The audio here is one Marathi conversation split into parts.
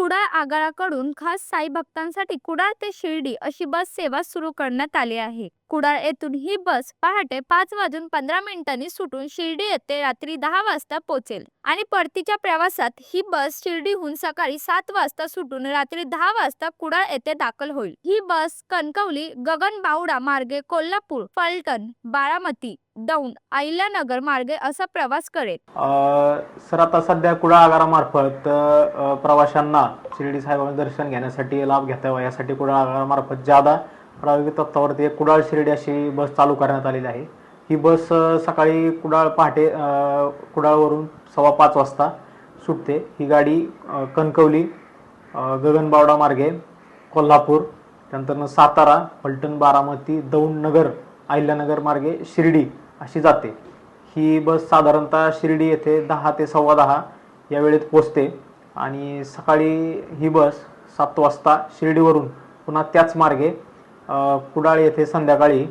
कुडाळ आगाराकडून खास साई भक्तांसाठी कुडाळ ते शिर्डी अशी बस सेवा सुरू करण्यात आली आहे। कुडाळ येथून ही बस पहाटे 5:15 सुटून शिर्डी येथे रात्री 10 वाजता पोहोचेल आणि परतीच्या प्रवासात ही बस शिर्डीहून सकाळी 7 वाजता सुटून रात्री 10 वाजता कुडाळ येथे दाखल होईल। ही बस कणकवली, गगनबावडा मार्गे कोल्हापूर, फलटण, बारामती, दौंड, अहिल्यानगर मार्गे असा प्रवास करेल। सर आता सध्या कुडाळ आगारामार्फत प्रवाशांना शिर्डी साईबाबांचे दर्शन घेण्यासाठी लाभ घेता यावा यासाठी कुडाळ आगारामार्फत ज्यादा प्रायोगिक तत्वावरती एक कुडाळ शिर्डी अशी बस चालू करण्यात आलेली आहे। ही बस सकाळी पहाटे कुडाळवरून 5:15 वाजता सुटते। ही गाडी कणकवली, गगनबावडा मार्गे कोल्हापूर, त्यानंतर सातारा, फलटण, बारामती, दौंड, नगर, अहिल्यानगर मार्गे शिर्डी अशी जाते। ही बस साधारणतः शिर्डी येथे 10 ते 10:15 या वेळेत पोहोचते आणि सकाळी ही बस 7 वाजता शिर्डीवरून पुन्हा त्याच मार्गे कुडाळ येथे संध्याकाळी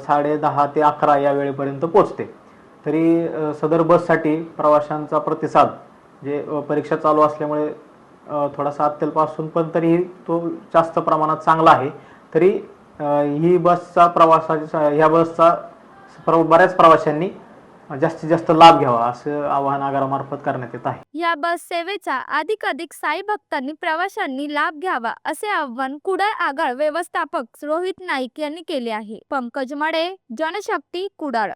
10:30 ते 11 या वेळेपर्यंत पोहोचते। तरी सदर बससाठी प्रवाशांचा प्रतिसाद जे परीक्षा चालू असल्यामुळे थोडासा अत्यल्प असून पण तरी तो जास्त प्रमाणात चांगला आहे। तरी ही बसचा ह्या बसचा बऱ्याच प्रवाशांनी जास्तीत जास्त लाभ घ्यावा असं आवाहन आगारामार्फत करण्यात येत आहे। या बस सेवेचा अधिकाधिक साई भक्तांनी प्रवाशांनी लाभ घ्यावा असे आवाहन कुडाळ आगार व्यवस्थापक रोहित नाईक यांनी केले आहे। पंकज मडे, जनशक्ती, कुडाळ।